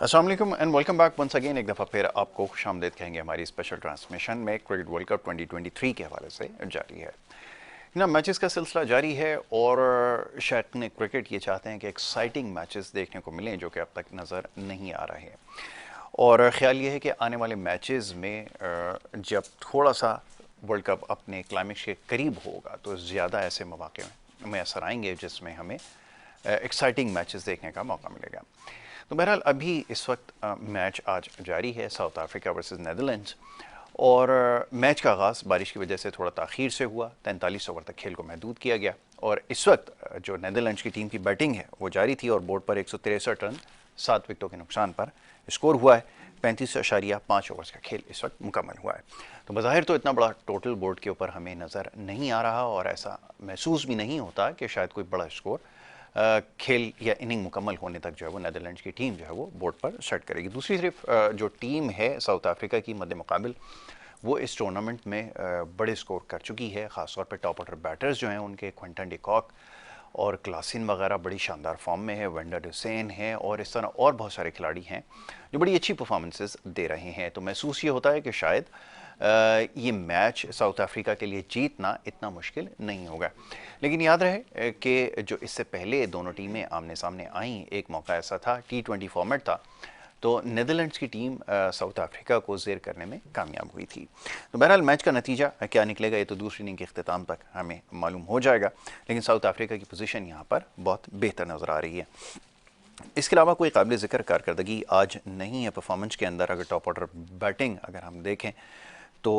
अस्सलाम वालेकुम and welcome back once again. एक दफ़ा फिर आपको खुशामदीद कहेंगे हमारी स्पेशल ट्रांसमिशन में। क्रिकेट वर्ल्ड कप 2023 के हवाले से जारी है ना, मैचेस का सिलसिला जारी है और शायद क्रिकेट ये चाहते हैं कि एक्साइटिंग मैचेस देखने को मिलें जो कि अब तक नज़र नहीं आ रहे हैं। और ख्याल ये है कि आने वाले मैचेस में जब थोड़ा सा वर्ल्ड कप अपने क्लाइमेक्स के करीब होगा तो ज़्यादा ऐसे मौके में असर आएंगे जिसमें हमें एक्साइटिंग मैचेस देखने का मौका मिलेगा। तो बहरहाल अभी इस वक्त मैच आज जारी है, साउथ अफ्रीका वर्सेस नेदरलैंड्स। और मैच का आगाज़ बारिश की वजह से थोड़ा ताख़ीर से हुआ, 43 ओवर तक खेल को महदूद किया गया। और इस वक्त जो नेदरलैंड्स की टीम की बैटिंग है वो जारी थी और बोर्ड पर 163 रन 7 विकेटों के नुकसान पर स्कोर हुआ है। 35.5 ओवर्स का खेल इस वक्त मुकम्मल हुआ है। तो बज़ाहिर तो इतना बड़ा टोटल बोर्ड के ऊपर हमें नज़र नहीं आ रहा और ऐसा महसूस भी नहीं होता कि शायद कोई बड़ा स्कोर खेल या इनिंग मुकम्मल होने तक जो है वो नेदरलैंड्स की टीम जो है वो बोर्ड पर सेट करेगी। दूसरी तरफ जो टीम है साउथ अफ्रीका की मद्दे मुकाबिल वो इस टूर्नामेंट में बड़े स्कोर कर चुकी है। ख़ासतौर पर टॉप ऑर्डर बैटर्स जो हैं उनके क्विंटन डी कॉक और क्लासिन वगैरह बड़ी शानदार फॉर्म में है, वेंडर हुसैन है और इस तरह और बहुत सारे खिलाड़ी हैं जो बड़ी अच्छी परफॉर्मेंसेस दे रहे हैं। तो महसूस ये होता है कि शायद ये मैच साउथ अफ्रीका के लिए जीतना इतना मुश्किल नहीं होगा। लेकिन याद रहे कि जो इससे पहले दोनों टीमें आमने सामने आईं, एक मौका ऐसा था, T20 फॉर्मेट था, तो नेदरलैंड्स की टीम साउथ अफ्रीका को ज़ेर करने में कामयाब हुई थी। तो बहरहाल मैच का नतीजा क्या निकलेगा ये तो दूसरी इनिंग के अख्ताम तक हमें मालूम हो जाएगा। लेकिन साउथ अफ्रीका की पोजीशन यहाँ पर बहुत बेहतर नज़र आ रही है। इसके अलावा कोई काबिल ज़िक्र कारकर्दगी आज नहीं है परफॉर्मेंस के अंदर। अगर टॉप ऑर्डर बैटिंग अगर हम देखें तो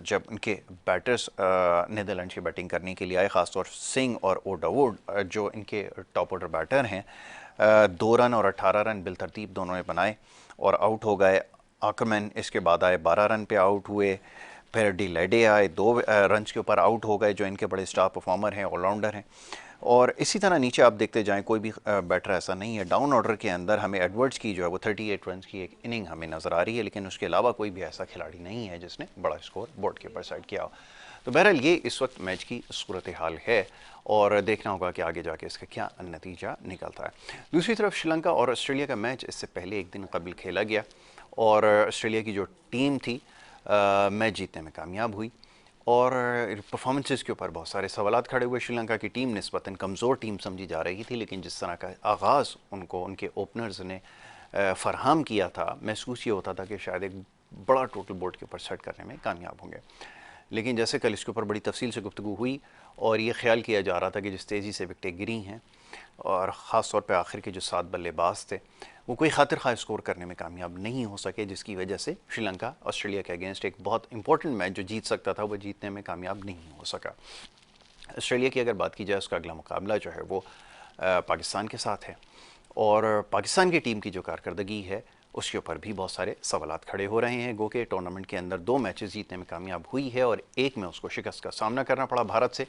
जब उनके बैटर्स नीदरलैंड की बैटिंग करने के लिए आए, ख़ासतौर सिंह और ओडावुड जो इनके टॉप ऑर्डर बैटर हैं, 2 रन और 18 रन बिलतरतीब दोनों ने बनाए और आउट हो गए। आकरमैन इसके बाद आए, 12 रन पे आउट हुए। फिर डी लेडे आए, 2 रन के ऊपर आउट हो गए, जो इनके बड़े स्टार परफॉर्मर हैं, ऑलराउंडर हैं। और इसी तरह नीचे आप देखते जाएं, कोई भी बैटर ऐसा नहीं है। डाउन ऑर्डर के अंदर हमें एडवर्ड्स की जो है वो 38 रन की एक इनिंग हमें नज़र आ रही है, लेकिन उसके अलावा कोई भी ऐसा खिलाड़ी नहीं है जिसने बड़ा स्कोर बोर्ड के ऊपर साइड किया हो। तो बहरहाल ये इस वक्त मैच की सूरत हाल है और देखना होगा कि आगे जाके इसका क्या नतीजा निकलता है। दूसरी तरफ श्रीलंका और ऑस्ट्रेलिया का मैच इससे पहले एक दिन कबल खेला गया और ऑस्ट्रेलिया की जो टीम थी मैच जीतने में कामयाब हुई और परफॉर्मेंसेस के ऊपर बहुत सारे सवालात खड़े हुए। श्रीलंका की टीम निस्बतन कमज़ोर टीम समझी जा रही थी, लेकिन जिस तरह का आगाज़ उनको उनके ओपनर्स ने फ़राहम किया था, महसूस ये होता था कि शायद एक बड़ा टोटल बोर्ड के ऊपर सेट करने में कामयाब होंगे। लेकिन जैसे कल इसके ऊपर बड़ी तफसील से गुफ्तगू हुई और ये ख्याल किया जा रहा था कि जिस तेज़ी से विकटें गिरी हैं और ख़ास तौर पे आखिर के जो 7 बल्लेबाज थे वो कोई खातिर खा स्कोर करने में कामयाब नहीं हो सके, जिसकी वजह से श्रीलंका ऑस्ट्रेलिया के अगेंस्ट एक बहुत इंपॉर्टेंट मैच जो जीत सकता था वो जीतने में कामयाब नहीं हो सका। ऑस्ट्रेलिया की अगर बात की जाए, उसका अगला मुकाबला जो है वो पाकिस्तान के साथ है और पाकिस्तान की टीम की जो कारकर्दगी है उसके ऊपर भी बहुत सारे सवालात खड़े हो रहे हैं। गो के टूर्नामेंट के अंदर 2 मैचेस जीतने में कामयाब हुई है और एक में उसको शिकस्त का सामना करना पड़ा भारत से,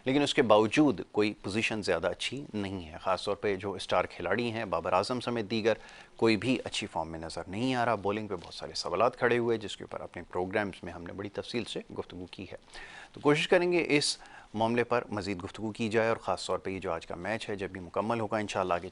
लेकिन उसके बावजूद कोई पोजीशन ज़्यादा अच्छी नहीं है। ख़ासतौर पे जो स्टार खिलाड़ी हैं, बाबर आजम समेत दीगर, कोई भी अच्छी फॉर्म में नज़र नहीं आ रहा। बॉलिंग पे बहुत सारे सवालात खड़े हुए जिसके ऊपर अपने प्रोग्राम्स में हमने बड़ी तफसील से गुफ्तगू की है। तो कोशिश करेंगे इस मामले पर मज़ीद गुफ्तगू की जाए और ख़ास तौर पे ये जो आज का मैच है जब भी मुकम्मल होगा इंशाअल्लाह आगे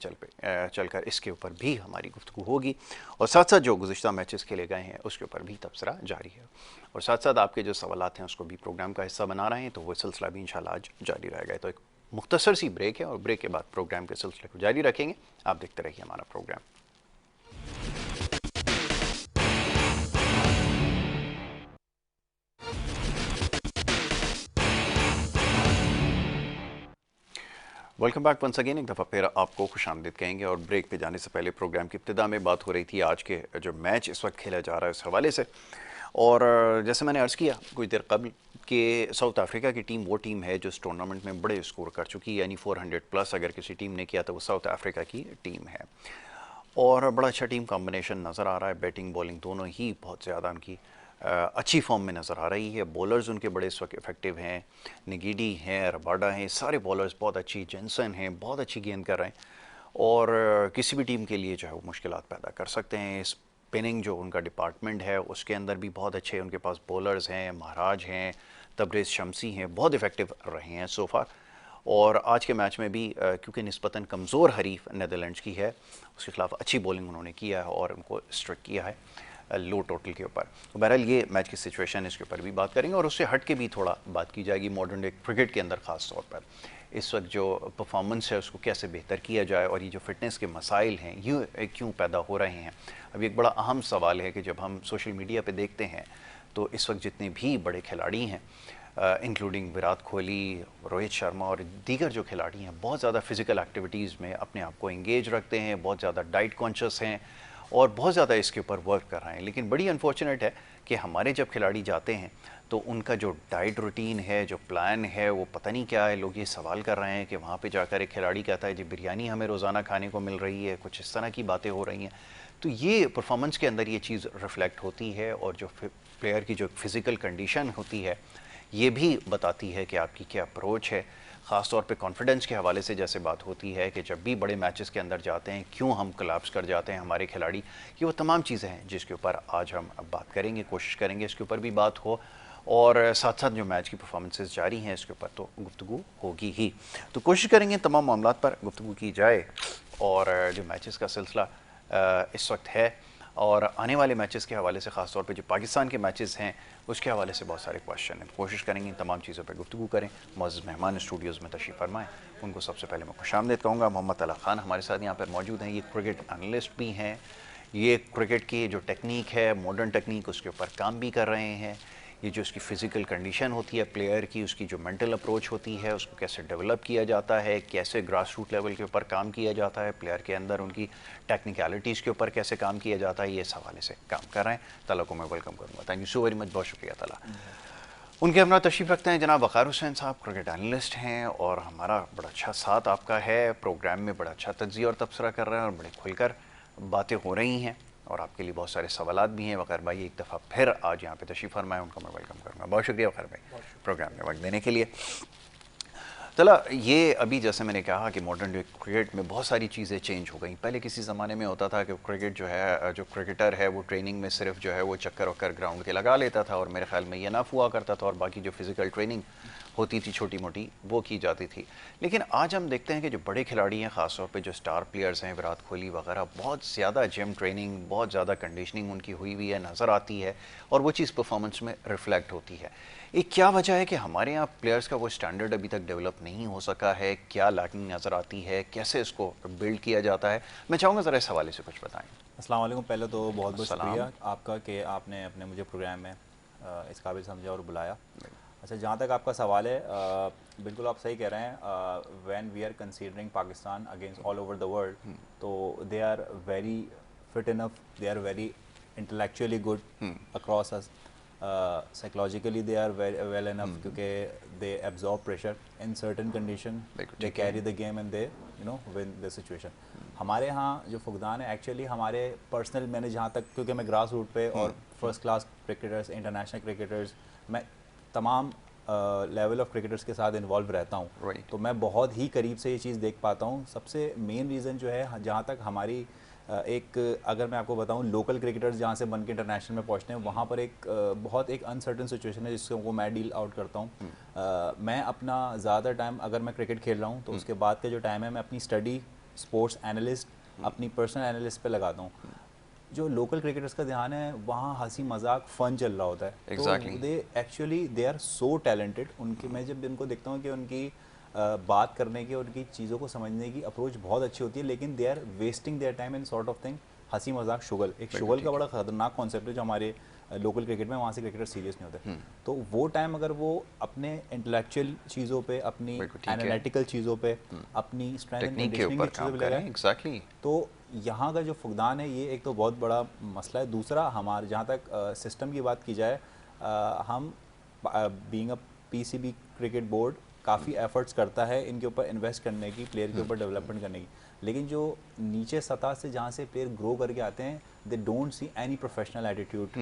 चलकर इसके ऊपर भी हमारी गुफ्तगू होगी और साथ साथ जो गुज़िश्ता मैचेस खेले गए हैं उसके ऊपर भी तबसरा जारी है और साथ साथ आपके जो सवालात हैं उसको भी प्रोग्राम का हिस्सा बना रहे हैं, तो वो सिलसिला भी इंशाअल्लाह आज जारी रहेगा। तो एक मुख्तसर सी ब्रेक है और ब्रेक के बाद प्रोग्राम के सिलसिले को जारी रखेंगे। आप देखते रहिए हमारा programme. Welcome back once again. एक दफ़ा फिर आपको खुशामदीद कहेंगे और ब्रेक पे जाने से पहले प्रोग्राम की इब्तिदा में बात हो रही थी आज के जो मैच इस वक्त खेला जा रहा है उस हवाले से। और जैसे मैंने अर्ज़ किया कुछ देर कबल कि साउथ अफ्रीका की टीम वो टीम है जो इस टूर्नामेंट में बड़े स्कोर कर चुकी है, यानी 400 प्लस अगर किसी टीम ने किया तो वो साउथ अफ्रीका की टीम है और बड़ा अच्छा टीम कॉम्बिनेशन नज़र आ रहा है। बैटिंग बॉलिंग दोनों ही बहुत ज़्यादा उनकी अच्छी फॉर्म में नज़र आ रही है। बॉलर्स उनके बड़े इस वक्त इफेक्टिव हैं, निगीडी हैं, रबाडा हैं, सारे बॉलर्स बहुत अच्छी, जेंसन हैं, बहुत अच्छी गेंद कर रहे हैं और किसी भी टीम के लिए जो है वो मुश्किलात पैदा कर सकते हैं। स्पिनिंग जो उनका डिपार्टमेंट है उसके अंदर भी बहुत अच्छे उनके पास बॉलर्स हैं, महाराज हैं, तबरेज़ शमसी हैं, बहुत इफेक्टिव रहे हैं सो फार और आज के मैच में भी क्योंकि निस्बतन कमज़ोर हरीफ नीदरलैंड्स की है, उसके खिलाफ अच्छी बॉलिंग उन्होंने किया है और उनको स्ट्राइक किया है लो टोटल के ऊपर। तो बहरहाल ये मैच की सिचुएशन, इसके ऊपर भी बात करेंगे और उससे हट के भी थोड़ा बात की जाएगी मॉडर्न डे क्रिकेट के अंदर ख़ास तौर पर इस वक्त जो परफॉर्मेंस है उसको कैसे बेहतर किया जाए और ये जो फिटनेस के मसाइल हैं ये क्यों पैदा हो रहे हैं। अभी एक बड़ा अहम सवाल है कि जब हम सोशल मीडिया पे देखते हैं तो इस वक्त जितने भी बड़े खिलाड़ी हैं इंक्लूडिंग विराट कोहली, रोहित शर्मा और दीगर जो खिलाड़ी हैं, बहुत ज़्यादा फिज़िकल एक्टिविटीज़ में अपने आप को इंगेज रखते हैं, बहुत ज़्यादा डाइट कॉन्शियस हैं और बहुत ज़्यादा इसके ऊपर वर्क कर रहे हैं। लेकिन बड़ी अनफॉर्चुनेट है कि हमारे जब खिलाड़ी जाते हैं तो उनका जो डाइट रूटीन है, जो प्लान है, वो पता नहीं क्या है। लोग ये सवाल कर रहे हैं कि वहाँ पे जाकर एक खिलाड़ी कहता है जी बिरयानी हमें रोज़ाना खाने को मिल रही है, कुछ इस तरह की बातें हो रही हैं। तो ये परफॉर्मेंस के अंदर ये चीज़ रिफ्लेक्ट होती है और जो प्लेयर की जो फिज़िकल कंडीशन होती है ये भी बताती है कि आपकी क्या अप्रोच है। ख़ास तौर पे कॉन्फिडेंस के हवाले से जैसे बात होती है कि जब भी बड़े मैचेस के अंदर जाते हैं क्यों हम कोलैप्स कर जाते हैं हमारे खिलाड़ी, ये वो तमाम चीज़ें हैं जिसके ऊपर आज हम अब बात करेंगे, कोशिश करेंगे इसके ऊपर भी बात हो और साथ साथ जो मैच की परफॉर्मेंसेस जारी हैं इसके ऊपर तो गुफ्तगू होगी ही। तो कोशिश करेंगे तमाम मामलात पर गुफ्तगू की जाए और जो मैचेस का सिलसिला इस वक्त है और आने वाले मैचेस के हवाले से, ख़ास तौर पे जो पाकिस्तान के मैचेस हैं उसके हवाले से बहुत सारे क्वेश्चन हैं। कोशिश करेंगे इन तमाम चीज़ों पर गुफ्तगू करें। मुअज़्ज़ज़ मेहमान स्टूडियोज़ में तशरीफ़ फरमाएँ, उनको सबसे पहले मैं खुशामदीद कहूँगा। मोहम्मद अला ख़ान हमारे साथ यहाँ पर मौजूद हैं, ये क्रिकेट एनालिस्ट भी हैं, ये क्रिकेट की जो टेक्निक है, मॉडर्न टेक्निक, उसके ऊपर काम भी कर रहे हैं। ये जो उसकी फ़िज़िकल कंडीशन होती है प्लेयर की, उसकी जो मेंटल अप्रोच होती है, उसको कैसे डेवलप किया जाता है, कैसे ग्रास रूट लेवल के ऊपर काम किया जाता है, प्लेयर के अंदर उनकी टेक्निकलिटीज़ के ऊपर कैसे काम किया जाता है, ये इस हवाले से काम कर रहे हैं। तला को मैं वेलकम करूँगा। Thank you so very much, बहुत शुक्रिया तला। उनके हमरा तशरीफ़ रखते हैं जनाब वक़ार हुसैन साहब, क्रिकेट एनालिस्ट हैं और हमारा बड़ा अच्छा साथ आपका है प्रोग्राम में, बड़ा अच्छा तज्ज़िया और तबसरा कर रहे हैं और बड़े खुलकर बातें हो रही हैं और आपके लिए बहुत सारे सवालात भी हैं। वक़ार भाई एक दफ़ा फिर आज यहाँ पे तशरीफ़ फरमाएं, उनको मैं वेलकम करूँगा। बहुत शुक्रिया वक़ार भाई प्रोग्राम में वक्त देने के लिए। चला, ये अभी जैसे मैंने कहा कि मॉडर्न डे क्रिकेट में बहुत सारी चीज़ें चेंज हो गई। पहले किसी ज़माने में होता था कि क्रिकेट जो है, जो क्रिकेटर है वो ट्रेनिंग में सिर्फ जो है वो चक्कर वक्कर ग्राउंड के लगा लेता था और मेरे ख्याल में ये इनफ हुआ करता था और बाकी जो फिज़िकल ट्रेनिंग होती थी छोटी मोटी वो की जाती थी। लेकिन आज हम देखते हैं कि जो बड़े खिलाड़ी हैं, ख़ासतौर पे जो स्टार प्लेयर्स हैं, विराट कोहली वगैरह, बहुत ज़्यादा जिम ट्रेनिंग, बहुत ज़्यादा कंडीशनिंग उनकी हुई हुई है, नज़र आती है और वो चीज़ परफॉर्मेंस में रिफ्लेक्ट होती है। ये क्या वजह है कि हमारे यहाँ प्लेयर्स का वो स्टैंडर्ड अभी तक डेवलप नहीं हो सका है? क्या लैकिंग नज़र आती है? कैसे इसको बिल्ड किया जाता है? मैं चाहूँगा ज़रा इस हवाले से कुछ बताएं। अस्सलाम वालेकुम। पहले तो बहुत बहुत सलाम। शुक्रिया आपका कि आपने अपने मुझे प्रोग्राम में इस काबिल समझा और बुलाया। अच्छा, जहाँ तक आपका सवाल है, बिल्कुल आप सही कह रहे हैं। When we are considering Pakistan against all over the world, तो they are very fit enough, they are very intellectually good across us, psychologically they are well enough क्योंकि they absorb pressure in certain condition, they carry the game and they win the situation. हमारे यहाँ जो फुकदान है actually हमारे personal, मैंने जहाँ तक, क्योंकि मैं ग्रास रूट पे और first class cricketers, international cricketers, मैं तमाम लेवल ऑफ क्रिकेटर्स के साथ इन्वॉल्व रहता हूँ, तो मैं बहुत ही करीब से ये चीज़ देख पाता हूँ। सबसे मेन रीज़न जो है, जहाँ तक हमारी एक, अगर मैं आपको बताऊं, लोकल क्रिकेटर्स जहाँ से बन के इंटरनेशनल में पहुँचते हैं, वहाँ पर एक बहुत एक अनसर्टन सिचुएशन है जिसको मैं डील आउट करता हूँ। मैं अपना ज़्यादा टाइम, अगर मैं क्रिकेट खेल रहा हूँ तो उसके बाद का जो टाइम है मैं अपनी स्टडी, स्पोर्ट्स एनालिस्ट, अपनी पर्सनल एनालिस्ट पे लगाता हूँ। जो लोकल क्रिकेटर्स का ध्यान है वहाँ हंसी मजाक फन चल रहा होता है। Exactly. तो they actually they are so talented. उनकी, मैं जब उनको देखता हूँ कि उनकी बात करने की, उनकी चीज़ों को समझने की अप्रोच बहुत अच्छी होती है, लेकिन they are wasting their time in sort of thing, हंसी मजाक शुगल। एक शुगल का बड़ा खतरनाक कॉन्सेप्ट है जो हमारे लोकल क्रिकेट में, वहाँ से क्रिकेटर सीरियस नहीं होते। तो वो टाइम अगर वो अपने इंटेलेक्चुअल चीज़ों पे, अपनी एनालिटिकल चीज़ों पे, अपनी स्ट्रेंथ एंड कंडीशनिंग की चीज़ों पे लगाए, एग्जैक्टली, तो यहाँ का जो फुकदान है ये एक तो बहुत बड़ा मसला है। दूसरा, हमारे जहाँ तक सिस्टम की बात की जाए, हम being a PCB cricket board काफ़ी एफर्ट्स करता है इनके ऊपर इन्वेस्ट करने की, प्लेयर के ऊपर डेवलपमेंट करने की, लेकिन जो नीचे सतह से जहाँ से प्लेयर ग्रो करके आते हैं, they don't see any professional attitude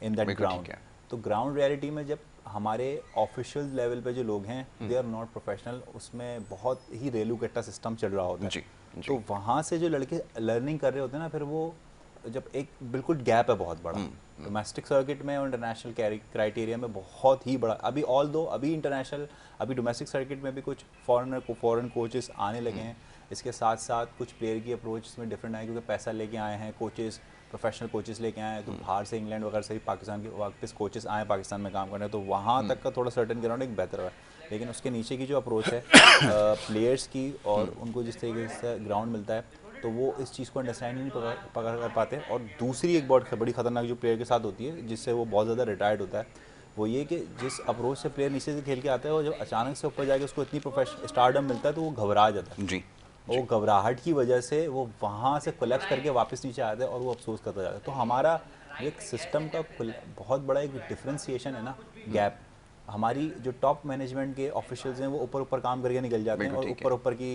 in that ground. तो ग्राउंड रियलिटी में जब हमारे ऑफिशियल लेवल पे जो लोग हैं, दे आर नॉट प्रोफेशनल, उसमें बहुत ही रेलू कट्टा सिस्टम चल रहा होता है। तो वहाँ से जो लड़के लर्निंग कर रहे होते हैं ना, फिर वो जब एक बिल्कुल गैप है बहुत बड़ा डोमेस्टिक सर्किट में और इंटरनेशनल क्राइटेरिया में, बहुत ही बड़ा। अभी अभी इंटरनेशनल, अभी डोमेस्टिक सर्किट में भी कुछ फॉरेन कोचेस आने लगे हैं। इसके साथ साथ कुछ प्लेयर की अप्रोच में डिफरेंट आए, क्योंकि पैसा लेके आए हैं कोचेस, प्रोफेशनल कोचेस लेके आए हैं, तो बाहर से इंग्लैंड वगैरह से भी पाकिस्तान के वापस कोचेस आए पाकिस्तान में काम करने, तो वहाँ तक का थोड़ा सर्टेन ग्राउंड एक बेहतर है। लेकिन उसके नीचे की जो अप्रोच है प्लेयर्स की, और उनको जिस तरीके से ग्राउंड मिलता है, तो वो इस चीज़ को अंडरस्टैंड नहीं पकड़ कर पाते। और दूसरी एक बहुत बड़ी खतरनाक जो प्लेयर के साथ होती है, जिससे वो बहुत ज़्यादा रिटायर्ड होता है, वो ये कि जिस अप्रोच से प्लेयर नीचे से खेल के आता है, वो जब अचानक से ऊपर जाके उसको इतनी प्रोफेशनल स्टारडम मिलता है, तो वो घबरा जाता है जी। वो घबराहट की वजह से वो वहाँ से कोलैप्स करके वापस नीचे आता है और वो अफसोस करता जाता है। तो हमारा एक सिस्टम का बहुत बड़ा एक डिफरेंशिएशन है ना, गैप। हमारी जो टॉप मैनेजमेंट के ऑफिशियल्स हैं वो ऊपर ऊपर काम करके निकल जाते हैं और ऊपर ऊपर की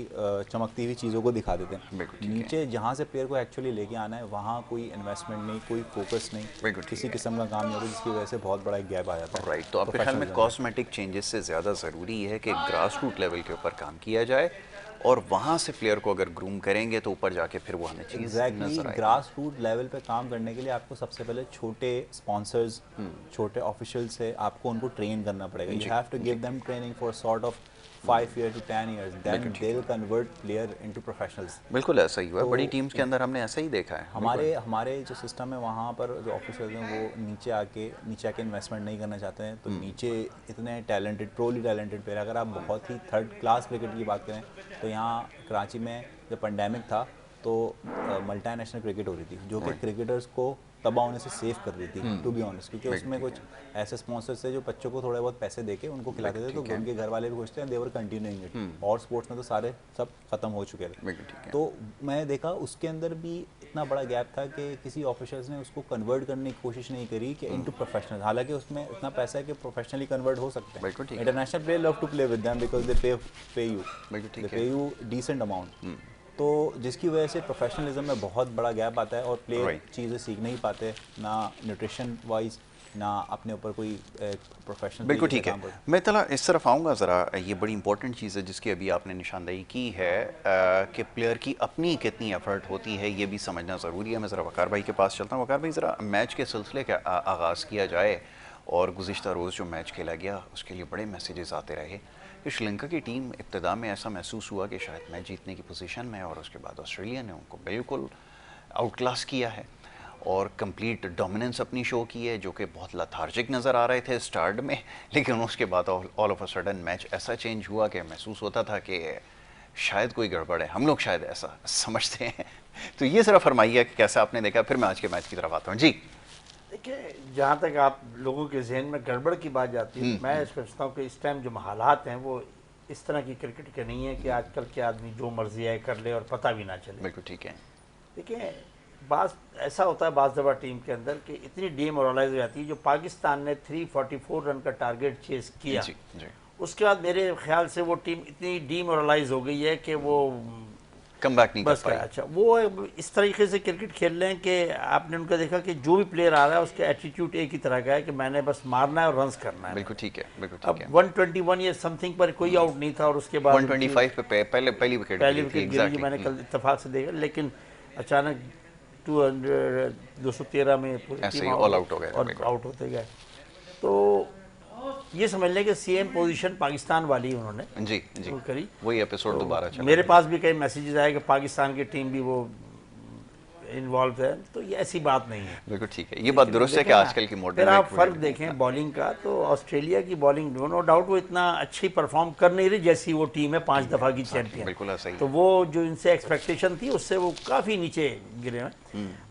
चमकती हुई चीज़ों को दिखा देते हैं। नीचे जहाँ से प्लेयर को एक्चुअली लेके आना है, वहाँ कोई इन्वेस्टमेंट नहीं, कोई फोकस नहीं, किसी किस्म का काम नहीं होता, जिसकी वजह से बहुत बड़ा एक गैप आ जाता है। राइट, तो आपके ख्याल में कॉस्मेटिक चेंजेस से ज़्यादा ज़रूरी है कि ग्रास रूट लेवल के ऊपर काम किया जाए, और वहाँ से प्लेयर को अगर ग्रूम करेंगे तो ऊपर जाके फिर वो हमें चीज़ नजर आएगी। ग्रास रूट लेवल पे काम करने के लिए आपको सबसे पहले छोटे स्पॉन्सर्स, छोटे ऑफिशियल से आपको उनको ट्रेन करना पड़ेगा। You have to give them training for sort of 5 years to 10 years, then they'll convert player into professionals। बिल्कुल ऐसा ही हुआ, तो बड़ी टीम्स के अंदर हमने ऐसा ही देखा है। हमारे जो सिस्टम है, वहाँ पर जो ऑफिसर्स हैं वो नीचे आके इन्वेस्टमेंट नहीं करना चाहते हैं। तो नीचे इतने टैलेंटेड, प्रोली टैलेंटेड प्लेयर, अगर आप बहुत ही थर्ड क्लास क्रिकेट की बात करें, तो यहाँ कराची में जब पेंडेमिक था तो मल्टी नेशनल क्रिकेट हो रही थी, जो कि क्रिकेटर्स को तबाह होने से सेव कर रही थी, टू बी ऑनेस्ट, क्योंकि उसमें कुछ ऐसे स्पॉन्सर्स थे जो बच्चों को थोड़े बहुत पैसे देके उनको खिलाते थे, तो उनके घर वाले भी खुश थे, देवर कंटिन्यूइंग इट। और स्पोर्ट्स में तो सारे सब खत्म हो चुके थे। तो मैं देखा उसके अंदर भी इतना बड़ा गैप था कि किसी ऑफिसर्स ने उसको कन्वर्ट करने की कोशिश नहीं करी कि इनटू प्रोफेशनल। हालांकि उसमें इतना पैसा है कि प्रोफेशनली कन्वर्ट हो सकते हैं। International player love to play with them because they pay you decent amount. तो जिसकी वजह से प्रोफेशनलिज्म में बहुत बड़ा गैप आता है और प्लेयर चीज़ें सीख नहीं पाते, ना न्यूट्रिशन वाइज, ना अपने ऊपर कोई प्रोफेशनल। बिल्कुल ठीक है, मैं तला इस तरफ आऊँगा ज़रा। ये बड़ी इंपॉर्टेंट चीज़ है जिसकी अभी आपने निशानदेही की है कि प्लेयर की अपनी कितनी एफर्ट होती है, ये भी समझना ज़रूरी है। मैं ज़रा वकार भाई के पास चलता हूँ। वकार भाई, ज़रा मैच के सिलसिले का आगाज़ किया जाए, और गुज़िश्ता रोज़ जो मैच खेला गया उसके लिए बड़े मैसेजेस आते रहे कि श्रीलंका की टीम इब्तिदा में ऐसा महसूस हुआ कि शायद मैच जीतने की पोजीशन में है, और उसके बाद ऑस्ट्रेलिया ने उनको बिल्कुल आउट क्लास किया है और कंप्लीट डोमिनेंस अपनी शो की है, जो कि बहुत लथार्जिक नज़र आ रहे थे स्टार्ट में, लेकिन उसके बाद all of a sudden match ऐसा चेंज हुआ कि महसूस होता था कि शायद कोई गड़बड़ है। हम लोग शायद ऐसा समझते हैं। तो ये ज़रा फरमाइए कि कैसा आपने देखा, फिर मैं आज के मैच की तरफ आता हूँ। जी देखिए, जहाँ तक आप लोगों के जहन में गड़बड़ की बात जाती है, मैं समझता हूँ कि इस टाइम जो हालात हैं वो इस तरह की क्रिकेट के नहीं है कि आजकल के आदमी जो मर्जी आए कर ले और पता भी ना चले। बिल्कुल ठीक है। देखिए, बात ऐसा होता है बाज़ दफ़ा टीम के अंदर कि इतनी डीमोरलाइज हो जाती है। जो पाकिस्तान ने 344 रन का टारगेट चेस किया, उसके बाद मेरे ख्याल से वो टीम इतनी डीमोरलाइज हो गई है कि वो कम बैक नहीं बस कर पाई। अच्छा, वो इस तरीके से क्रिकेट खेल रहे हैं कि आपने उनका देखा कि जो भी प्लेयर आ रहा है उसका एटीट्यूड एक ही तरह का है कि मैंने बस मारना है और रन्स करना है। बिल्कुल ठीक है, बिल्कुल ठीक है। अब 121 या समथिंग पर कोई आउट नहीं था, और उसके बाद 125 पे पहली विकेट गिरी, मैंने कल इत्तेफाक से देखा। लेकिन अचानक 213 में पूरी टीम ऑल आउट हो गए और आउट होते गए। तो ये समझ लें कि सेम पोजीशन पाकिस्तान वाली उन्होंने जी करी। वही एपिसोड दोबारा चला। मेरे पास भी कई मैसेजेस आए कि पाकिस्तान की टीम भी वो इन्वॉल्व है, तो ये ऐसी बात नहीं है। बिल्कुल ठीक है, ये बात दुरुस्त है कि आजकल की मॉडर्न। फिर आप फर्क देखें बॉलिंग का, तो ऑस्ट्रेलिया की बॉलिंग नो डाउट वो इतना अच्छी परफॉर्म कर नहीं रही जैसी वो टीम है 5 दफ़ा की चैंपियन। बिल्कुल सही। तो वो जो इनसे एक्सपेक्टेशन थी उससे वो काफ़ी नीचे गिरे हैं।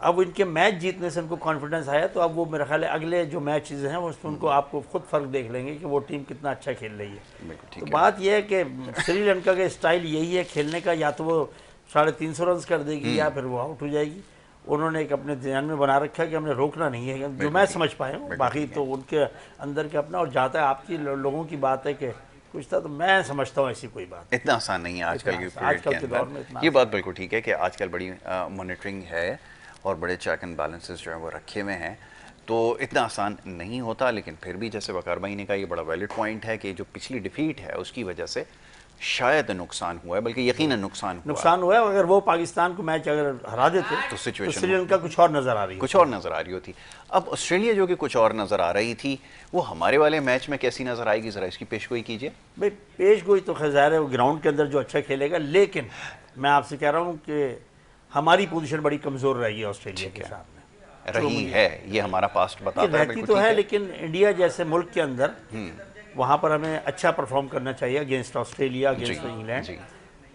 अब इनके मैच जीतने से उनको कॉन्फिडेंस आया, तो अब वो मेरे ख्याल है अगले जो मैचेस हैं उसमें उनको आपको खुद फर्क देख लेंगे कि वो टीम कितना अच्छा खेल रही है। तो बात यह है कि श्रीलंका का स्टाइल यही है खेलने का, या तो वो 350 रन कर देगी या फिर वो आउट हो जाएगी। उन्होंने एक अपने ध्यान में बना रखा है कि हमने रोकना नहीं है, जो मैं समझ पाया हूँ। बाकी तो उनके अंदर के अपना, और जाता है आपकी लोगों की बात है कि कुछ था, तो मैं समझता हूँ ऐसी कोई बात इतना आसान नहीं है आजकल के दौर में। ये बात बिल्कुल ठीक है कि आजकल बड़ी मॉनिटरिंग है और बड़े चेक एंड बैलेंसेस जो है वो रखे हुए हैं, तो इतना आसान नहीं होता। लेकिन फिर भी जैसे वकार भाई ने कहा, ये बड़ा वैलिड पॉइंट है कि जो पिछली डिफीट है उसकी वजह से शायद नुकसान हुआ है, बल्कि यकीनन नुकसान हुआ है। अगर वो पाकिस्तान को मैच अगर हरा देते तो सिचुएशन श्रीलंका कुछ और नज़र आ रही है, कुछ और नज़र आ रही होती। अब ऑस्ट्रेलिया जो कि कुछ और नज़र आ रही थी, वो हमारे वाले मैच में कैसी नज़र आएगी, ज़रा इसकी पेशगोई कीजिए। भाई पेशगोई तो खैर ज़ाहिर है वो ग्राउंड के अंदर जो अच्छा खेलेगा, लेकिन मैं आपसे कह रहा हूँ कि हमारी पोजीशन बड़ी कमज़ोर रहेगी ऑस्ट्रेलिया के सामने। रही है, ये हमारा पास्ट बताता है, रहती तो है, लेकिन इंडिया जैसे मुल्क के अंदर वहाँ पर हमें अच्छा परफॉर्म करना चाहिए अगेंस्ट ऑस्ट्रेलिया, अगेंस्ट इंग्लैंड।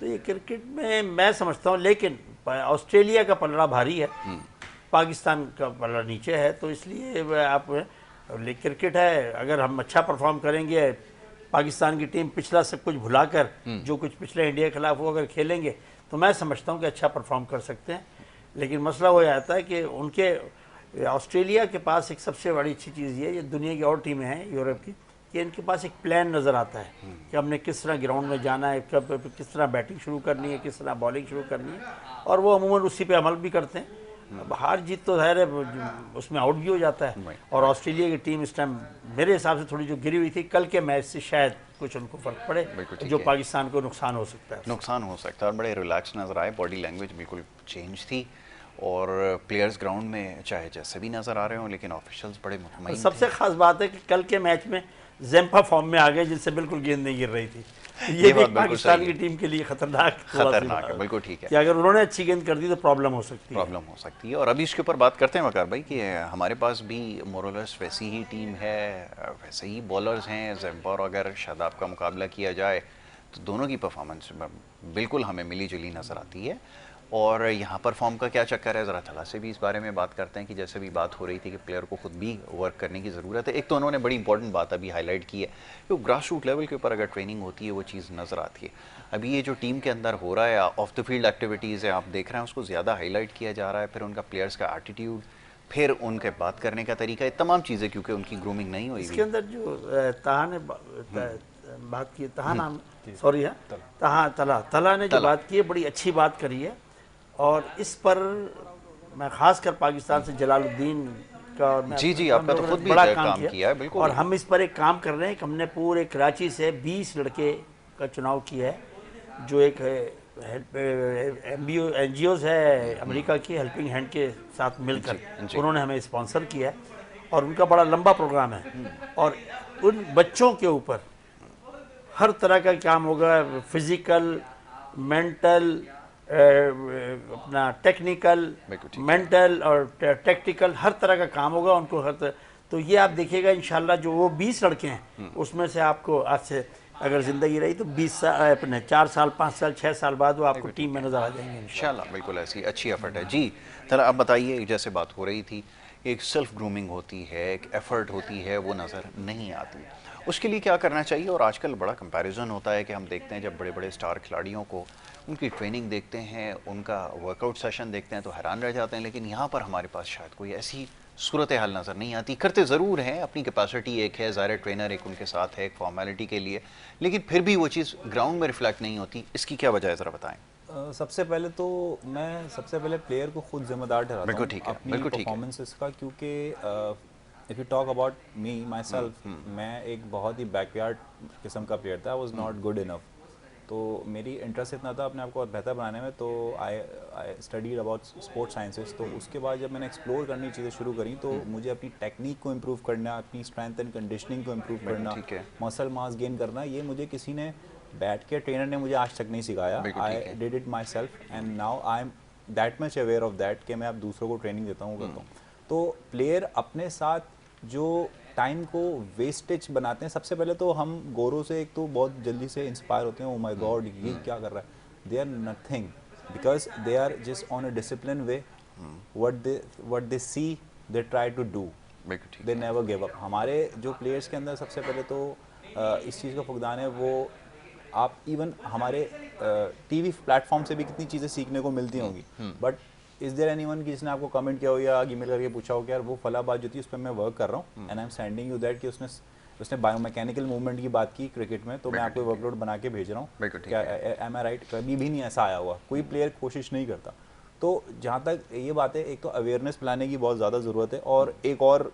तो ये क्रिकेट में मैं समझता हूँ, लेकिन ऑस्ट्रेलिया का पलड़ा भारी है, पाकिस्तान का पलड़ा नीचे है, तो इसलिए आप क्रिकेट है, अगर हम अच्छा परफॉर्म करेंगे, पाकिस्तान की टीम पिछला सब कुछ भुलाकर जो कुछ पिछले इंडिया के खिलाफ वो अगर खेलेंगे तो मैं समझता हूँ कि अच्छा परफॉर्म कर सकते हैं। लेकिन मसला हो जाता है कि उनके ऑस्ट्रेलिया के पास एक सबसे बड़ी अच्छी चीज़ ये दुनिया की और टीमें हैं यूरोप की, कि इनके पास एक प्लान नज़र आता है कि हमने किस तरह ग्राउंड में जाना है, कब किस तरह बैटिंग शुरू करनी है, किस तरह बॉलिंग शुरू करनी है, और वो अमूमन उसी पे अमल भी करते हैं। अब हार जीत तो ज़ाहिर है उसमें आउट भी हो जाता है, और ऑस्ट्रेलिया की टीम इस टाइम मेरे हिसाब से थोड़ी जो गिरी हुई थी, कल के मैच से शायद कुछ उनको फ़र्क पड़े, जो पाकिस्तान को नुकसान हो सकता है। नुकसान हो सकता है, और बड़े रिलैक्स नज़र आए, बॉडी लैंग्वेज बिल्कुल चेंज थी, और प्लेयर्स ग्राउंड में चाहे जैसे भी नज़र आ रहे हों, लेकिन ऑफिशियल्स बड़े मुतमईन। सबसे ख़ास बात है कि कल के मैच में ज़ेम्पा फॉर्म में आ गए, जिनसे बिल्कुल गेंद नहीं गिर रही थी। ये भी पाकिस्तान की टीम के लिए खतरनाक है, बिल्कुल ठीक है कि अगर उन्होंने अच्छी गेंद कर दी तो प्रॉब्लम हो सकती है। और अभी इसके ऊपर बात करते हैं वकार भाई कि हमारे पास भी मोरलेस वैसी ही टीम है, वैसे ही बॉलर्स हैं। ज़ेम्पा और अगर शादाब का मुकाबला किया जाए तो दोनों की परफॉर्मेंस बिल्कुल हमें मिली जुली नज़र आती है। और यहाँ पर फॉर्म का क्या चक्कर है, ज़रा थला से भी इस बारे में बात करते हैं कि जैसे भी बात हो रही थी कि प्लेयर को खुद भी वर्क करने की ज़रूरत है। एक तो उन्होंने बड़ी इंपॉर्टेंट बात अभी हाईलाइट की है कि ग्रास रूट लेवल के ऊपर अगर ट्रेनिंग होती है वो चीज़ नज़र आती है। अभी ये जो टीम के अंदर हो रहा है, ऑफ द फील्ड एक्टिविटीज़ है, आप देख रहे हैं, उसको ज़्यादा हाईलाइट किया जा रहा है। फिर उनका प्लेयर्स का एटीट्यूड, फिर उनके बात करने का तरीका, ये तमाम चीज़ें, क्योंकि उनकी ग्रूमिंग नहीं हुई। इसके अंदर जो तहा ने बात की, तहा नाम सॉरी है, तला ने जो बात की है, बड़ी अच्छी बात करी है, और इस पर मैं खासकर पाकिस्तान से जलालुद्दीन का जी आपका तो खुद भी बड़ा काम किया है, बिल्कुल। और हम इस पर एक काम कर रहे हैं कि हमने पूरे कराची से 20 लड़के का चुनाव किया है, जो एक NGOs है अमेरिका की, हेल्पिंग हैंड के साथ मिलकर उन्होंने हमें स्पॉन्सर किया है, और उनका बड़ा लंबा प्रोग्राम है, और उन बच्चों के ऊपर हर तरह का काम होगा, फिजिकल, मेंटल, अपना टेक्निकल, मेंटल और टैक्टिकल, हर तरह का काम होगा उनको तो ये आप देखिएगा इंशाल्लाह जो वो 20 लड़के हैं उसमें से आपको आज से अगर ज़िंदगी रही तो 20 साल, अपने 4 साल, 5 साल, 6 साल बाद वो आपको टीम में नज़र आ जाएंगे इंशाल्लाह। बिल्कुल ऐसी अच्छी एफर्ट है जी। चलो अब बताइए, जैसे बात हो रही थी, एक सेल्फ ग्रूमिंग होती है, एक एफर्ट होती है, वो नज़र नहीं आती, उसके लिए क्या करना चाहिए? और आजकल बड़ा कंपैरिजन होता है कि हम देखते हैं जब बड़े बड़े स्टार खिलाड़ियों को उनकी ट्रेनिंग देखते हैं, उनका वर्कआउट सेशन देखते हैं तो हैरान रह जाते हैं, लेकिन यहाँ पर हमारे पास शायद कोई ऐसी सूरत हाल नज़र नहीं आती। करते ज़रूर हैं, अपनी कैपेसिटी एक है, ज़ाहिर ट्रेनर एक उनके साथ है, एक फॉर्मेलिटी के लिए, लेकिन फिर भी वो चीज़ ग्राउंड में रिफ्लेक्ट नहीं होती। इसकी क्या वजह है, ज़रा बताएं। सबसे पहले तो मैं प्लेयर को खुद जिम्मेदार ठहराता हूँ अपनी परफॉर्मेंसेस का, क्योंकि if you talk about me my self, मैं एक बहुत ही बैकयार्ड किस्म का प्लेयर था, I was not good enough. तो मेरी इंटरेस्ट इतना था अपने आप को बेहतर बनाने में, तो I studied about sports sciences. तो उसके बाद जब मैंने एक्सप्लोर करनी चीज़ें शुरू करी तो मुझे अपनी टेक्निक को इम्प्रूव करना, अपनी स्ट्रेंथ एंड कंडीशनिंग को इम्प्रूव करना, मसल मास गेन करना, ये मुझे किसी ने बैठ के ट्रेनर ने मुझे आज तक नहीं सिखाया। I did it my self and now I am that much aware of that कि मैं अब दूसरों को ट्रेनिंग देता हूँ, करता हूँ। तो प्लेयर अपने साथ जो टाइम को वेस्टेज बनाते हैं, सबसे पहले तो हम गोरों से एक तो बहुत जल्दी से इंस्पायर होते हैं, ओ माय गॉड ये क्या कर रहा है। They are nothing because they are just on a discipline way, what they see they try to do, they never give up. हमारे जो प्लेयर्स के अंदर सबसे पहले तो इस चीज़ का फुकदान है, वो आप इवन हमारे टीवी प्लेटफॉर्म से भी कितनी चीज़ें सीखने को मिलती होंगी, बट इज़ देयर एनीवन कि जिसने आपको कमेंट किया हो या ईमेल करके पूछा हो कि यार वो फला बात जो थी उस पर मैं वर्क कर रहा हूँ, and I am sending you that कि उसने बायोमैकेनिकल मूवमेंट की बात की क्रिकेट में, तो मैं आपको वर्कलोड बना के भेज रहा हूँ, क्या एम आई राइट? कभी भी नहीं ऐसा आया हुआ, कोई प्लेयर कोशिश नहीं करता। तो जहाँ तक ये बात है, एक तो अवेयरनेस फैलाने की बहुत ज़्यादा ज़रूरत है, और एक और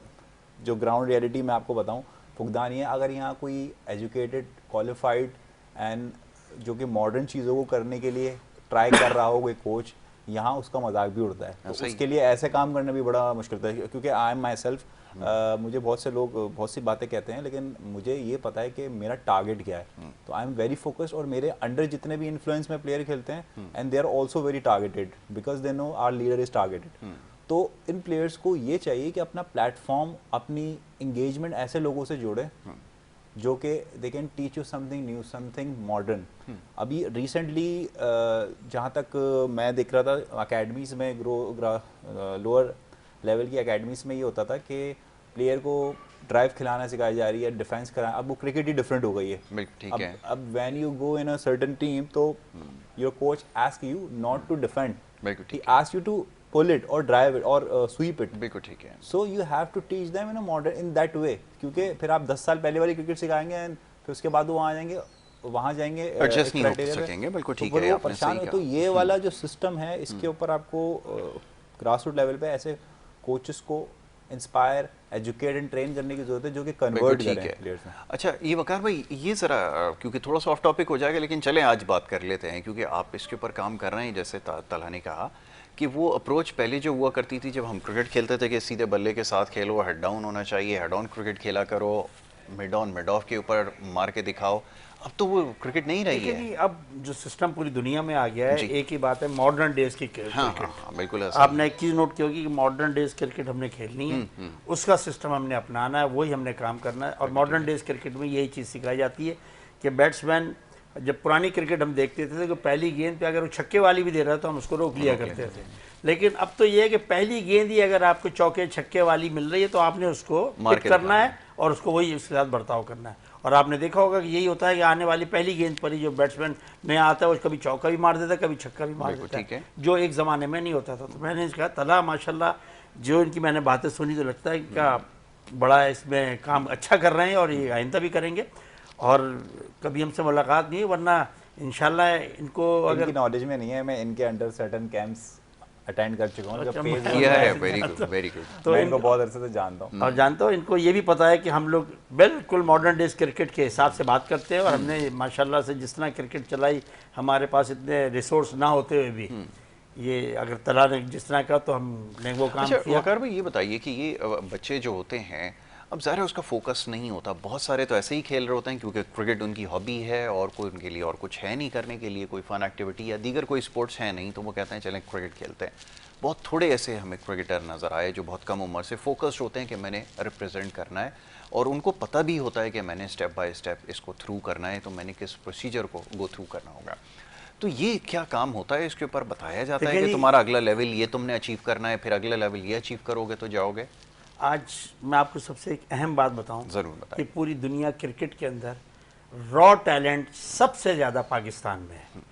जो ग्राउंड रियलिटी मैं आपको बताऊँ, फुकदान ये, अगर यहाँ कोई एजुकेटेड, क्वालिफाइड एंड जो कि मॉडर्न चीज़ों को करने के लिए ट्राई कर रहा हो कोई कोच, यहाँ उसका मजाक भी उड़ता है। तो उसके लिए ऐसे काम करना भी बड़ा मुश्किल होता है, क्योंकि आई एम माई सेल्फ, मुझे बहुत से लोग बहुत सी बातें कहते हैं, लेकिन मुझे ये पता है कि मेरा टारगेट क्या है। तो आई एम वेरी फोकस्ड, और मेरे अंडर जितने भी इन्फ्लुएंस में प्लेयर खेलते हैं, and they are also very targeted because they know our leader is targeted. तो इन प्लेयर्स को ये चाहिए कि अपना प्लेटफॉर्म, अपनी इंगेजमेंट ऐसे लोगों से जोड़े जो कि they can teach you something new, something modern. अभी रिसेंटली जहाँ तक मैं देख रहा था अकेडमीज़ में, लोअर लेवल की अकेडमीज़ में ये होता था कि प्लेयर को ड्राइव खिलाना सिखाई जा रही है, डिफेंस कराना। अब वो क्रिकेट ही डिफरेंट हो गई है। ठीक है। अब when you go in a certain team, तो your coach ask you not to defend, he ask you to pull it or drive it or sweep it. बिल्कुल ठीक है। So you have to teach them in a modern, in that way, क्योंकि फिर आप 10 साल पहले वाली cricket सिखाएंगे and फिर उसके बाद वो वहाँ जाएंगे एडजस्ट नहीं हो सकेंगे। बिल्कुल ठीक है, आपने सही कहा। तो ये वाला जो सिस्टम है, इसके ऊपर आपको ग्रास रूट लेवल पे ऐसे कोचेस को इंस्पायर, एजुकेट एंड ट्रेन करने की जरूरत है, जो कि कन्वर्ट करें प्लेयर्स में। अच्छा, ये वकार भाई, ये ज़रा क्योंकि थोड़ा सा ऑफ टॉपिक हो जाएगा, लेकिन चलें आज बात कर लेते हैं, क्योंकि आप इसके ऊपर काम कर रहे हैं। जैसे तलहा ने कहा कि वो अप्रोच पहले जो हुआ करती थी जब हम क्रिकेट खेलते थे कि सीधे बल्ले के साथ खेलो, हेड डाउन होना चाहिए, हेड ऑन क्रिकेट खेला करो, मिड ऑन मिड ऑफ के ऊपर मार के दिखाओ, अब तो वो क्रिकेट नहीं रही है। अब जो सिस्टम पूरी दुनिया में आ गया है, एक ही बात है, मॉडर्न डेज की क्रिकेट। हाँ, बिल्कुल। आपने एक चीज़ नोट की होगी कि मॉडर्न डेज क्रिकेट हमने खेलनी है, उसका सिस्टम हमने अपनाना है, वही हमने काम करना है। और मॉडर्न डेज क्रिकेट में यही चीज़ सिखाई जाती है कि बैट्समैन, जब पुरानी क्रिकेट हम देखते थे तो पहली गेंद पे अगर वो छक्के वाली भी दे रहा था, हम उसको रोक लिया करते थे। लेकिन अब तो ये है कि पहली गेंद ही अगर आपको चौके छक्के वाली मिल रही है तो आपने उसको हिट करना है और उसको वही उसके साथ बर्ताव करना है। और आपने देखा होगा कि यही होता है कि आने वाली पहली गेंद पर ही जो बैट्समैन नया आता है वो कभी चौका भी मार देता है, कभी छक्का भी मार देता है, जो एक ज़माने में नहीं होता था। तो मैंने कहा तला माशाल्लाह, जो इनकी मैंने बातें सुनी तो लगता है कि बड़ा इसमें काम अच्छा कर रहे हैं और ये आइंदा भी करेंगे। और कभी हमसे मुलाकात नहीं, वरना इंशाल्लाह इनको अगर नॉलेज में नहीं है, मैं इनके अंडर सर्टेन कैंप्स अटेंड कर चुका हूँ, जब वेरी गुड वेरी गुड। तो मैं इनको बहुत अरसे से जानता हूँ और जानता हूँ, इनको ये भी पता है कि हम लोग बिल्कुल मॉडर्न डेज क्रिकेट के हिसाब से बात करते हैं। और हमने माशाल्लाह से जिस तरह क्रिकेट चलाई, हमारे पास इतने रिसोर्स ना होते हुए भी ये अगर तला ने जिस तरह का, तो हमने वो काम किया। वकार भाई, ये बताइए कि ये बच्चे जो होते हैं, अब ज़ाहिर है उसका फोकस नहीं होता, बहुत सारे तो ऐसे ही खेल रहे होते हैं क्योंकि क्रिकेट उनकी हॉबी है और कोई उनके लिए और कुछ है नहीं करने के लिए, कोई फन एक्टिविटी या दीगर कोई स्पोर्ट्स है नहीं, तो वो कहते हैं चलें क्रिकेट खेलते हैं। बहुत थोड़े ऐसे हमें क्रिकेटर नज़र आए जो बहुत कम उम्र से फोकस्ड होते हैं कि मैंने रिप्रेजेंट करना है, और उनको पता भी होता है कि मैंने स्टेप बाय स्टेप इसको थ्रू करना है, तो मैंने किस प्रोसीजर को गो थ्रू करना होगा। तो ये क्या काम होता है, इसके ऊपर बताया जाता है कि तुम्हारा अगला लेवल ये तुमने अचीव करना है, फिर अगला लेवल ये अचीव करोगे तो जाओगे? आज मैं आपको सबसे एक अहम बात बताऊं, ज़रूर बताइए। कि पूरी दुनिया क्रिकेट के अंदर रॉ टैलेंट सबसे ज़्यादा पाकिस्तान में है।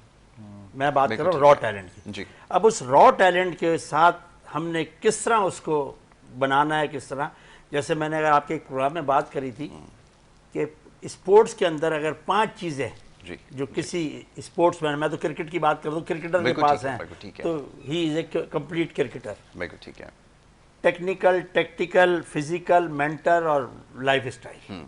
मैं बात कर रहा हूँ रॉ टैलेंट की जी। अब उस रॉ टैलेंट के साथ हमने किस तरह उसको बनाना है, किस तरह, जैसे मैंने अगर आपके एक प्रोग्राम में बात करी थी कि स्पोर्ट्स के अंदर अगर 5 चीज़ें जो किसी स्पोर्ट्समैन, मैं तो क्रिकेट की बात कर दूँ, क्रिकेटर के पास हैं, तो he is a complete cricketer. बिल्कुल ठीक है। टेक्निकल, टैक्टिकल, फिजिकल, मेंटर और लाइफ स्टाइल।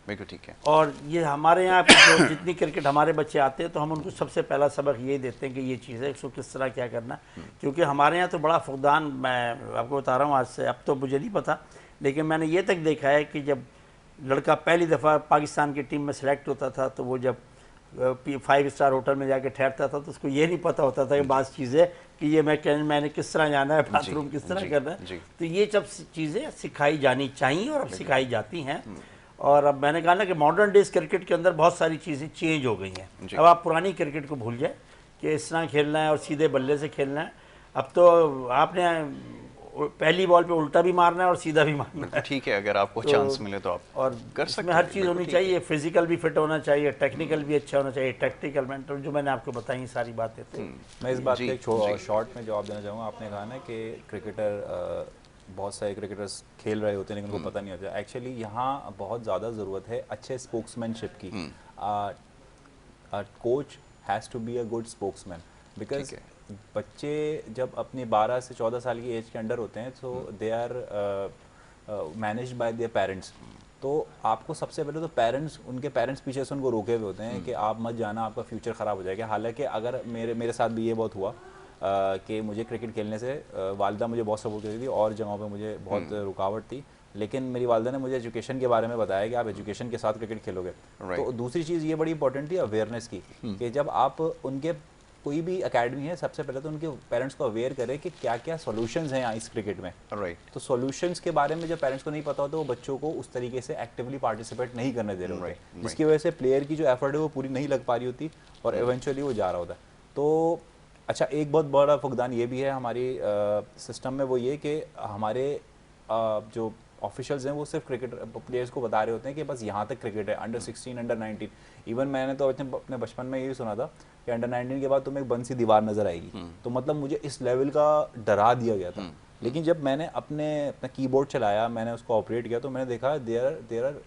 बिल्कुल ठीक है। और ये हमारे यहाँ पे जो जितनी क्रिकेट हमारे बच्चे आते हैं, तो हम उनको सबसे पहला सबक ये देते हैं कि ये चीज़ है, इसको किस तरह क्या करना। क्योंकि हमारे यहाँ तो बड़ा फुकदान, मैं आपको बता रहा हूँ आज से, अब तो मुझे नहीं पता, लेकिन मैंने ये तक देखा है कि जब लड़का पहली दफ़ा पाकिस्तान की टीम में सेलेक्ट होता था, तो वो जब 5 स्टार होटल में जाके ठहरता था, तो उसको ये नहीं पता होता था कि बात चीज़ें कि ये मैंने किस तरह जाना है, बाथरूम किस तरह करना है। तो ये सब चीज़ें सिखाई जानी चाहिए और अब सिखाई जाती हैं। और अब मैंने कहा ना कि मॉडर्न डेज क्रिकेट के अंदर बहुत सारी चीज़ें चेंज हो गई हैं। अब आप पुरानी क्रिकेट को भूल जाए कि इस तरह खेलना है और सीधे बल्ले से खेलना है। अब तो आपने पहली बॉल पे उल्टा भी मारना है और सीधा भी मारना है। ठीक है, अगर आपको चांस मिले तो आप और कर सकते हैं। हर चीज़ होनी चाहिए, फिजिकल भी फिट होना चाहिए, टेक्निकल भी अच्छा होना चाहिए, टैक्टिकल, मेंटल, जो मैंने आपको बताई सारी बातें थी। मैं इस बात पे एक शॉर्ट में जवाब देना चाहूँगा। आपने कहा ना कि क्रिकेटर, बहुत सारे क्रिकेटर्स खेल रहे होते हैं लेकिन उनको पता नहीं होता। एक्चुअली यहाँ बहुत ज़्यादा ज़रूरत है अच्छे स्पोक्समैनशिप की। Coach has to be a good sportsman, because बच्चे जब अपने 12 से 14 साल की एज के अंडर होते हैं, तो they are managed by their parents. तो आपको सबसे पहले तो पेरेंट्स, उनके पेरेंट्स पीछे से उनको रोके हुए होते हैं कि आप मत जाना, आपका फ्यूचर ख़राब हो जाएगा। हालांकि अगर मेरे साथ भी ये बहुत हुआ कि मुझे क्रिकेट खेलने से वालिदा मुझे बहुत सपोर्ट करती थी और जगहों पे मुझे बहुत रुकावट थी, लेकिन मेरी वालिदा ने मुझे एजुकेशन के बारे में बताया कि आप एजुकेशन के साथ क्रिकेट खेलोगे। तो दूसरी चीज़ ये बड़ी इंपॉर्टेंट थी अवेयरनेस की, कि जब आप उनके कोई भी एकेडमी है, सबसे पहले तो उनके पेरेंट्स को अवेयर करें कि क्या क्या सॉल्यूशंस हैं यहाँ इस क्रिकेट में। तो सॉल्यूशंस के बारे में जब पेरेंट्स को नहीं पता होता, वो बच्चों को उस तरीके से एक्टिवली पार्टिसिपेट नहीं करने दे रहे होते, जिसकी वजह से प्लेयर की जो एफर्ट है वो पूरी नहीं लग पा रही होती और इवेंचुअली वो जा रहा होता है। तो अच्छा, एक बहुत बड़ा फुकदान ये भी है हमारी सिस्टम में, वो ये कि हमारे जो ऑफिशियल्स हैं वो सिर्फ क्रिकेट प्लेयर्स को बता रहे होते हैं कि बस यहाँ तक क्रिकेट है, अंडर 16, अंडर 19। इवन मैंने तो अपने बचपन में यही सुना था कि अंडर 19 के बाद तुम्हें एक बंद सी दीवार नजर आएगी। तो मतलब मुझे इस लेवल का डरा दिया गया था। लेकिन जब मैंने अपना कीबोर्ड चलाया, मैंने उसको ऑपरेट किया, तो मैंने देखा there are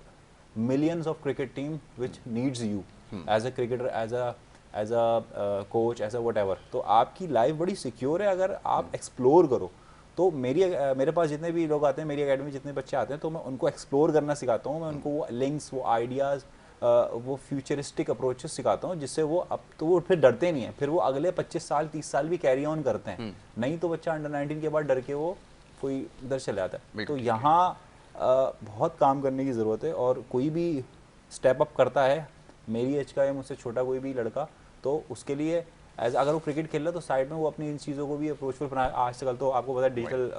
millions of cricket team which needs you as a cricketer, as a coach, as a whatever. तो आपकी लाइफ बड़ी सिक्योर है अगर आप एक्सप्लोर करो। तो मेरे पास जितने भी लोग आते हैं, मेरी एकेडमी जितने बच्चे आते हैं, तो मैं उनको एक्सप्लोर करना सिखाता हूँ। मैं उनको वो लिंक्स, वो आइडियाज़, वो फ्यूचरिस्टिक अप्रोचेस सिखाता हूँ, जिससे वो अब तो वो फिर डरते नहीं हैं, फिर वो अगले 25 साल 30 साल भी कैरी ऑन करते हैं। नहीं तो बच्चा अंडर 19 के बाद डर के वो कोई इधर चले जाता है। तो यहाँ बहुत काम करने की ज़रूरत है, और कोई भी स्टेप अप करता है, मेरी एज का या मुझसे छोटा कोई भी लड़का, तो उसके लिए अगर वो क्रिकेट खेल रहा है तो साइड में वो अपनी इन चीज़ों को भी अप्रोचफुल बनाए। आजकल तो आपको पता है डिजिटल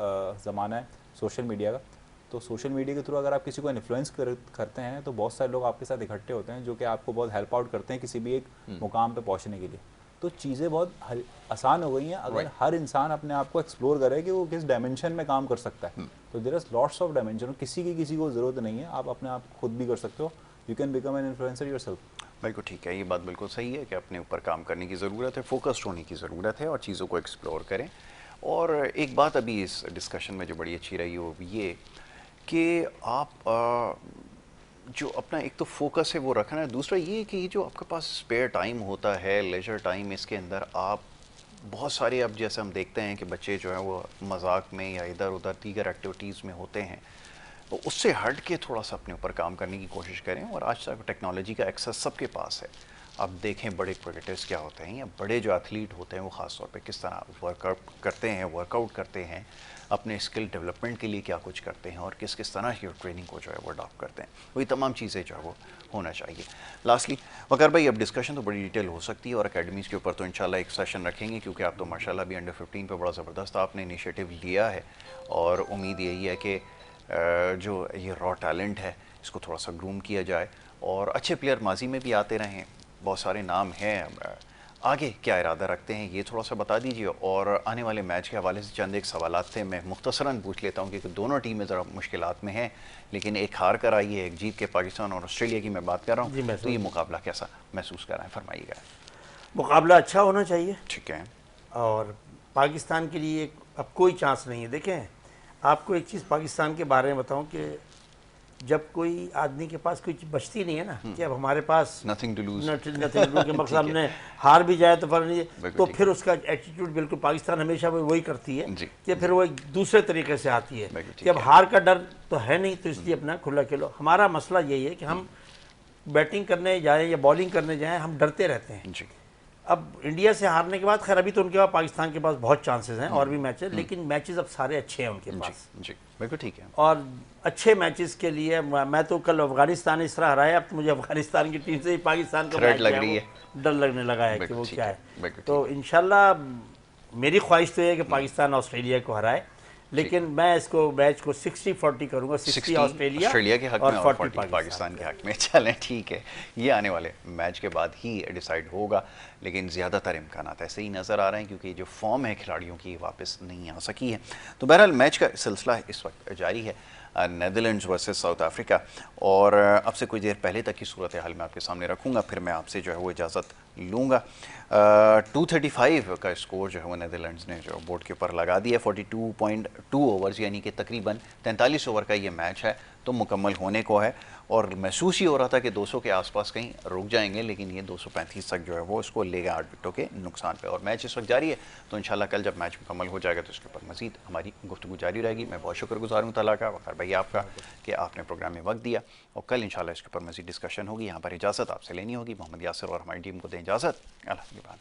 ज़माना है सोशल मीडिया का, तो सोशल मीडिया के थ्रू अगर आप किसी को इन्फ्लुएंस करते हैं तो बहुत सारे लोग आपके साथ इकट्ठे होते हैं जो कि आपको बहुत हेल्प आउट करते हैं किसी भी एक मुकाम पे पहुंचने के लिए। तो चीज़ें बहुत आसान हो गई हैं अगर हर इंसान अपने आप को एक्सप्लोर करे कि वो किस डायमेंशन में काम कर सकता है। तो there is lots of dimension, किसी को ज़रूरत नहीं है, आप अपने आप खुद भी कर सकते हो। You can become an influencer yourself. बिल्कुल ठीक है, ये बात बिल्कुल सही है कि अपने ऊपर काम करने की ज़रूरत है, फोकस्ड होने की ज़रूरत है और चीज़ों को एक्सप्लोर करें। और एक बात अभी इस डिस्कशन में जो बड़ी अच्छी रही वो ये कि आप जो अपना एक तो फोकस है वो रखना है, दूसरा ये कि जो आपके पास स्पेयर टाइम होता है, लेजर टाइम, इसके अंदर आप बहुत सारे, अब जैसे हम देखते हैं कि बच्चे जो हैं वो मजाक में या इधर उधर दीगर एक्टिविटीज़ में होते हैं, तो उससे हट के थोड़ा सा अपने ऊपर काम करने की कोशिश करें। और आज तक टेक्नोलॉजी का एक्सेस सबके पास है। अब देखें बड़े क्रिकेटर्स क्या होते हैं या बड़े जो एथलीट होते हैं वो ख़ास तौर पे किस तरह वर्कआउट करते हैं, अपने स्किल डेवलपमेंट के लिए क्या कुछ करते हैं और किस किस तरह की ट्रेनिंग को जो है वो अडॉप्ट करते हैं। वही तमाम चीज़ें जो है वो होना चाहिए। लास्टली वकार भाई, अब डिस्कशन तो बड़ी डिटेल हो सकती है और अकेडमीज़ के ऊपर तो इंशाल्लाह एक सेशन रखेंगे, क्योंकि आप तो माशाल्लाह भी अंडर 15 पे बड़ा ज़बरदस्त आपने इनिशिएटिव लिया है। और उम्मीद यही है कि जो ये रॉ टैलेंट है इसको थोड़ा सा ग्रूम किया जाए और अच्छे प्लेयर माजी में भी आते रहें, बहुत सारे नाम हैं। आगे क्या इरादा रखते हैं ये थोड़ा सा बता दीजिए। और आने वाले मैच के हवाले से चंद एक सवालात थे, मैं मुख्तसरन पूछ लेता हूँ क्योंकि दोनों टीमें ज़रा मुश्किलात में हैं, लेकिन एक हार कर आई है, एक जीत के। पाकिस्तान और ऑस्ट्रेलिया की मैं बात कर रहा हूँ, तो ये मुकाबला कैसा महसूस कर रहे हैं, फरमाइएगा। मुकाबला अच्छा होना चाहिए, ठीक है। और पाकिस्तान के लिए अब कोई चांस नहीं है। देखें, आपको एक चीज़ पाकिस्तान के बारे में बताऊं कि जब कोई आदमी के पास कोई चीज़ बचती नहीं है ना, कि अब हमारे पास नथिंग टू लूज, के मकसद हमने हार भी जाए तो फर्क नहीं है, तो फिर उसका एटीट्यूड बिल्कुल पाकिस्तान हमेशा वही करती है कि फिर वो एक दूसरे तरीके से आती है कि अब हार का डर तो है नहीं, तो इसलिए अपना खुला खेलो। हमारा मसला यही है कि हम बैटिंग करने जाएँ या बॉलिंग करने जाएँ, हम डरते रहते हैं। अब इंडिया से हारने के बाद, खैर अभी तो उनके पास, पाकिस्तान के पास बहुत चांसेस हैं और भी मैचेस, लेकिन मैचेस अब सारे अच्छे हैं उनके पास। जी बिल्कुल ठीक है। और अच्छे मैचेस के लिए मैं तो कल अफगानिस्तान इस तरह हराया, अब तो मुझे अफगानिस्तान की टीम से ही पाकिस्तान का मैच लग रही है, डर लगने लगा है कि वो क्या है। तो इंशाल्लाह मेरी ख्वाहिश तो है कि पाकिस्तान ऑस्ट्रेलिया को हराए, लेकिन मैं इसको मैच को 60-40 करूंगा, 60 ऑस्ट्रेलिया के हक में और 40 पाकिस्तान के हक में। चलें ठीक है, ये आने वाले मैच के बाद ही डिसाइड होगा, लेकिन ज़्यादातर इम्कानात ऐसे ही नज़र आ रहे हैं क्योंकि जो फॉर्म है खिलाड़ियों की वापस नहीं आ सकी है। तो बहरहाल मैच का सिलसिला इस वक्त जारी है, नेदरलैंड्स वर्सेस साउथ अफ्रीका। और अब से कुछ देर पहले तक की सूरत हाल मैं आपके सामने रखूँगा, फिर मैं आपसे जो है वो इजाज़त लूँगा। 235 का स्कोर जो है वो नेदरलैंड्स ने जो बोर्ड के ऊपर लगा दिया। 42.2 ओवर्स यानी कि तकरीबन 43 ओवर का ये मैच है। तो मुकम्मल होने को है और महसूस ही हो रहा था कि 200 के आसपास कहीं रुक जाएंगे, लेकिन ये 235 तक जो है वो इसको लेगा 8 विकेटों के नुकसान पे। और मैच इस वक्त जारी है, तो इंशाल्लाह कल जब मैच मुकम्मल हो जाएगा तो इसके ऊपर मज़ीद हमारी गुफ्तगू जारी रहेगी। मैं बहुत शुक्रगुजार हूँ तला का, वक़ार भाई आपका, कि आपने प्रोग्राम में वक्त दिया, और कल इंशाल्लाह इसके ऊपर मज़ीद डिस्कशन होगी। यहाँ पर इजाज़त आपसे लेनी होगी। मोहम्मद यासिर और हमारी टीम को दें इजाज़त। अल्लाह निगहबान।